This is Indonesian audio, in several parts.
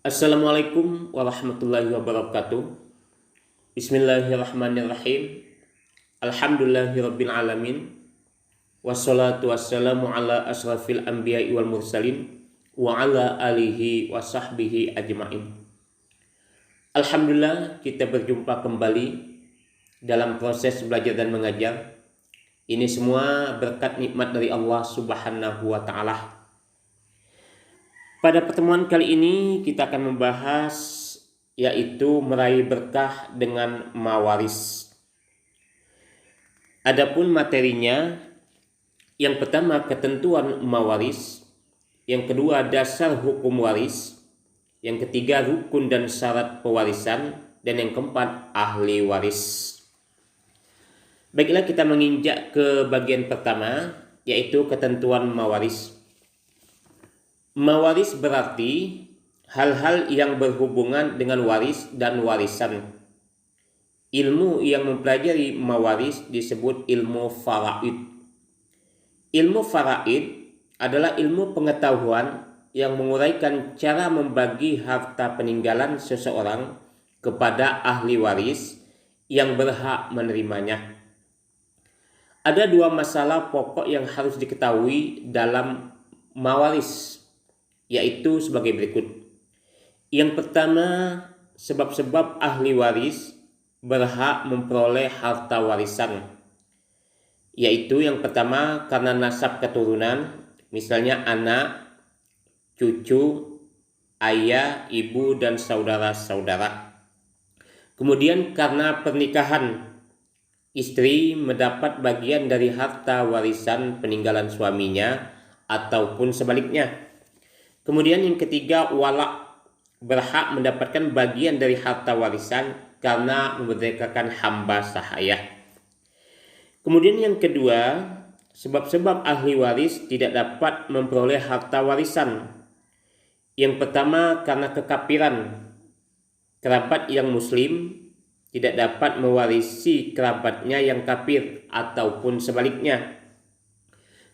Assalamualaikum warahmatullahi wabarakatuh. Bismillahirrahmanirrahim. Alhamdulillahirabbil alamin. Wassalatu wassalamu ala asrafil anbiya'i wal mursalin wa ala alihi wa sahbihi ajma'in. Alhamdulillah, kita berjumpa kembali dalam proses belajar dan mengajar. Ini semua berkat nikmat dari Allah Subhanahu wa taala. Pada pertemuan kali ini kita akan membahas yaitu meraih berkah dengan mawaris. Adapun materinya, yang pertama ketentuan mawaris, yang kedua dasar hukum waris, yang ketiga rukun dan syarat pewarisan, dan yang keempat ahli waris. Baiklah, kita menginjak ke bagian pertama yaitu ketentuan mawaris. Mawaris berarti hal-hal yang berhubungan dengan waris dan warisan. Ilmu yang mempelajari mawaris disebut ilmu faraid. Ilmu faraid adalah ilmu pengetahuan yang menguraikan cara membagi harta peninggalan seseorang kepada ahli waris yang berhak menerimanya. Ada dua masalah pokok yang harus diketahui dalam mawaris, yaitu sebagai berikut. Yang pertama, sebab-sebab ahli waris berhak memperoleh harta warisan, yaitu yang pertama karena nasab keturunan, misalnya anak, cucu, ayah, ibu, dan saudara-saudara. Kemudian karena pernikahan, istri mendapat bagian dari harta warisan peninggalan suaminya ataupun sebaliknya. Kemudian yang ketiga, wala, berhak mendapatkan bagian dari harta warisan karena memerdekakan hamba sahaya. Kemudian yang kedua, sebab-sebab ahli waris tidak dapat memperoleh harta warisan. Yang pertama karena kekafiran. Kerabat yang muslim tidak dapat mewarisi kerabatnya yang kafir ataupun sebaliknya.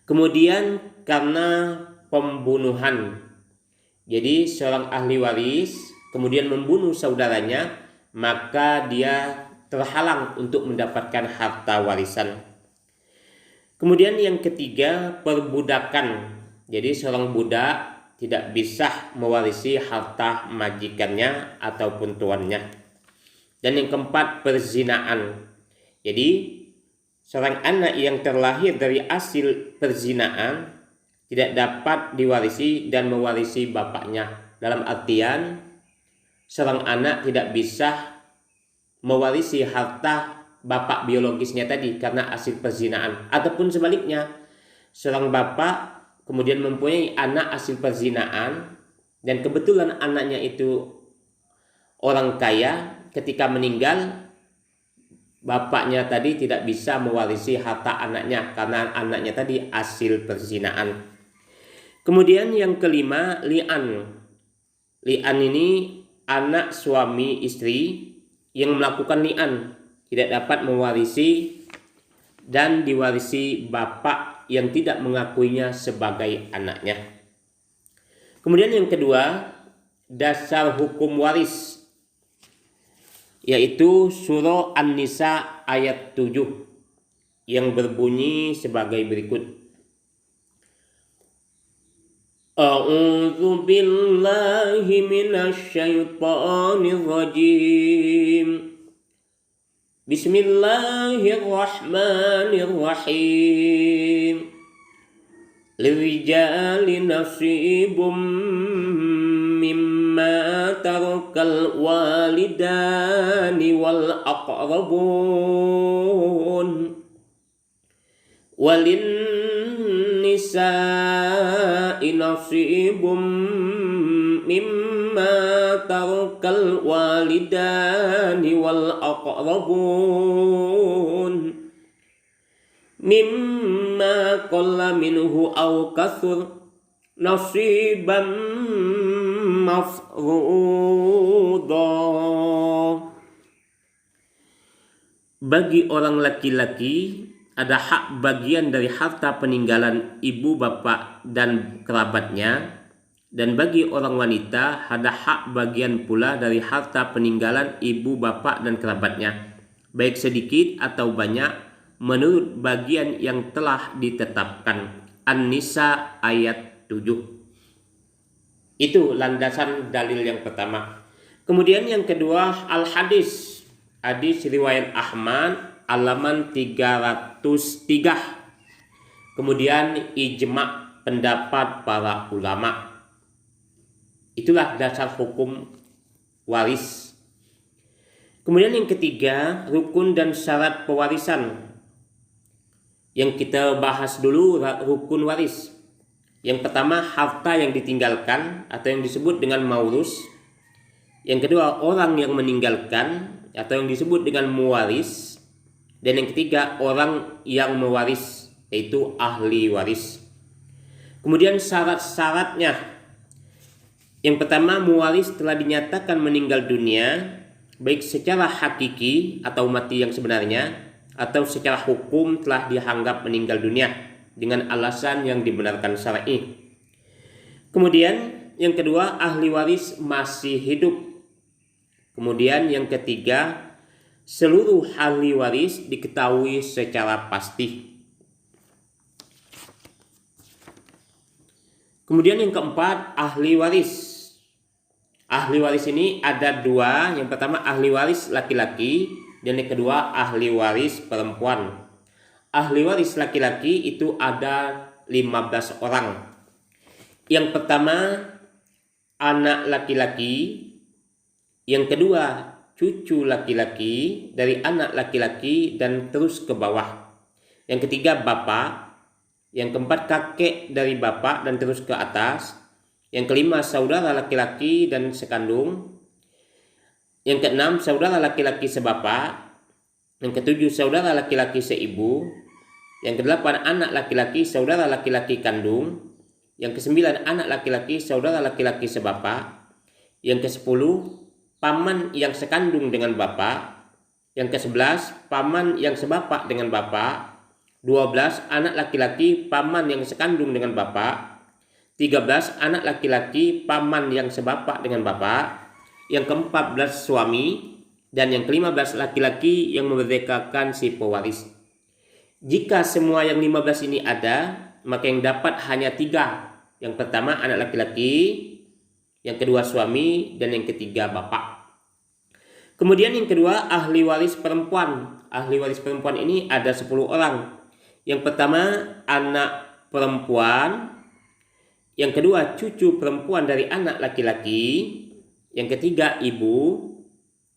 Kemudian karena pembunuhan. Jadi seorang ahli waris kemudian membunuh saudaranya, maka dia terhalang untuk mendapatkan harta warisan. Kemudian yang ketiga, perbudakan. Jadi seorang budak tidak bisa mewarisi harta majikannya ataupun tuannya. Dan yang keempat, perzinaan. Jadi seorang anak yang terlahir dari hasil perzinaan tidak dapat diwarisi dan mewarisi bapaknya. Dalam artian, seorang anak tidak bisa mewarisi harta bapak biologisnya tadi karena hasil perzinaan. Ataupun sebaliknya, seorang bapak kemudian mempunyai anak hasil perzinaan dan kebetulan anaknya itu orang kaya, ketika meninggal bapaknya tadi tidak bisa mewarisi harta anaknya karena anaknya tadi hasil perzinaan. Kemudian yang kelima, li'an. Li'an ini anak suami istri yang melakukan li'an tidak dapat mewarisi dan diwarisi bapak yang tidak mengakuinya sebagai anaknya. Kemudian yang kedua, dasar hukum waris, yaitu surah An-Nisa ayat 7 yang berbunyi sebagai berikut. A'udzu billahi minasy syaithanir rajim. Bismillahirrahmanirrahim. Lirijali nasibum mimma tarakal walidani wal aqrabun walin nisa'i nasibum mimma tarakal walidani wal aqrabun mimma qalla minhu aw kathur nasiban mafruḍa. Bagi orang laki-laki ada hak bagian dari harta peninggalan ibu bapak dan kerabatnya Dan bagi orang wanita ada hak bagian pula dari harta peninggalan ibu, bapak, dan kerabatnya, baik sedikit atau banyak, menurut bagian yang telah ditetapkan. An-Nisa ayat 7. Itu landasan dalil yang pertama. Kemudian yang kedua, al-hadis. Hadis riwayat Ahmad halaman 303. Kemudian ijma' pendapat para ulama. Itulah dasar hukum waris. Kemudian yang ketiga, rukun dan syarat pewarisan. Yang kita bahas dulu rukun waris. Yang pertama, harta yang ditinggalkan atau yang disebut dengan maurus. Yang kedua, orang yang meninggalkan atau yang disebut dengan mewaris. Dan yang ketiga, orang yang mewaris, yaitu ahli waris. Kemudian syarat-syaratnya. Yang pertama, mewaris telah dinyatakan meninggal dunia, baik secara hakiki atau mati yang sebenarnya, atau secara hukum telah dianggap meninggal dunia dengan alasan yang dibenarkan syar'i. Kemudian yang kedua, ahli waris masih hidup. Kemudian yang ketiga, seluruh ahli waris diketahui secara pasti. Kemudian yang keempat, ahli waris. Ahli waris ini ada dua. Yang pertama, ahli waris laki-laki, dan yang kedua, ahli waris perempuan. Ahli waris laki-laki itu ada 15 orang. Yang pertama, anak laki-laki. Yang kedua, cucu laki-laki dari anak laki-laki dan terus ke bawah. Yang ketiga, bapak. Yang keempat, kakek dari bapak dan terus ke atas. Yang kelima, saudara laki-laki dan sekandung. Yang keenam, saudara laki-laki sebapak. Yang ketujuh, saudara laki-laki seibu. Yang kedelapan, anak laki-laki saudara laki-laki kandung. Yang kesembilan, anak laki-laki saudara laki-laki sebapak. Yang kesepuluh, paman yang sekandung dengan bapak. Yang kesebelas, paman yang sebapak dengan bapak. 12, anak laki-laki paman yang sekandung dengan bapak. 13, anak laki-laki paman yang sebapak dengan bapak. Yang ke-14, suami. Dan yang ke-15, laki-laki yang memerdekakan si pewaris. Jika semua yang 15 ini ada, maka yang dapat hanya 3. Yang pertama, anak laki-laki. Yang kedua, suami. Dan yang ketiga, bapak. Kemudian yang kedua, ahli waris perempuan. Ahli waris perempuan ini ada 10 orang. Yang pertama, anak perempuan. Yang kedua, cucu perempuan dari anak laki-laki. Yang ketiga, ibu.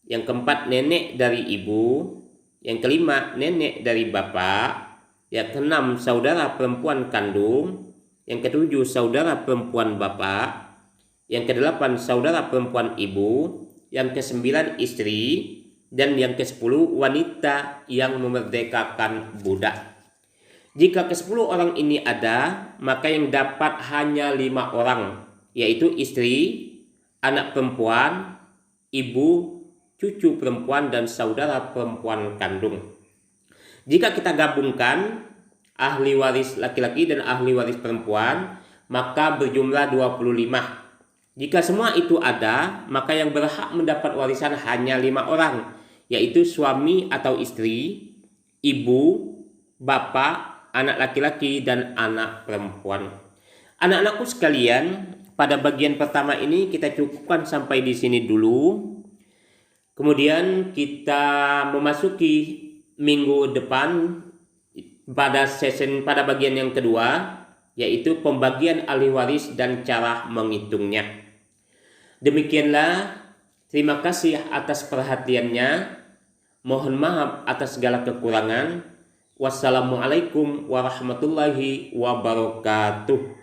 Yang keempat, nenek dari ibu. Yang kelima, nenek dari bapak. Yang keenam, saudara perempuan kandung. Yang ketujuh, saudara perempuan bapak. Yang kedelapan, saudara perempuan ibu. Yang kesembilan, istri. Dan yang ke-10, wanita yang memerdekakan budak. Jika ke-10 orang ini ada, maka yang dapat hanya 5 orang, yaitu istri, anak perempuan, ibu, cucu perempuan, dan saudara perempuan kandung. Jika kita gabungkan ahli waris laki-laki dan ahli waris perempuan, maka berjumlah 25. Jika semua itu ada, maka yang berhak mendapat warisan hanya 5 orang, yaitu suami atau istri, ibu, bapak, anak laki-laki, dan anak perempuan. Anak-anakku sekalian, pada bagian pertama ini kita cukupkan sampai di sini dulu. Kemudian kita memasuki minggu depan pada bagian yang kedua, yaitu pembagian ahli waris dan cara menghitungnya. Demikianlah, terima kasih atas perhatiannya. Mohon maaf atas segala kekurangan. Wassalamualaikum warahmatullahi wabarakatuh.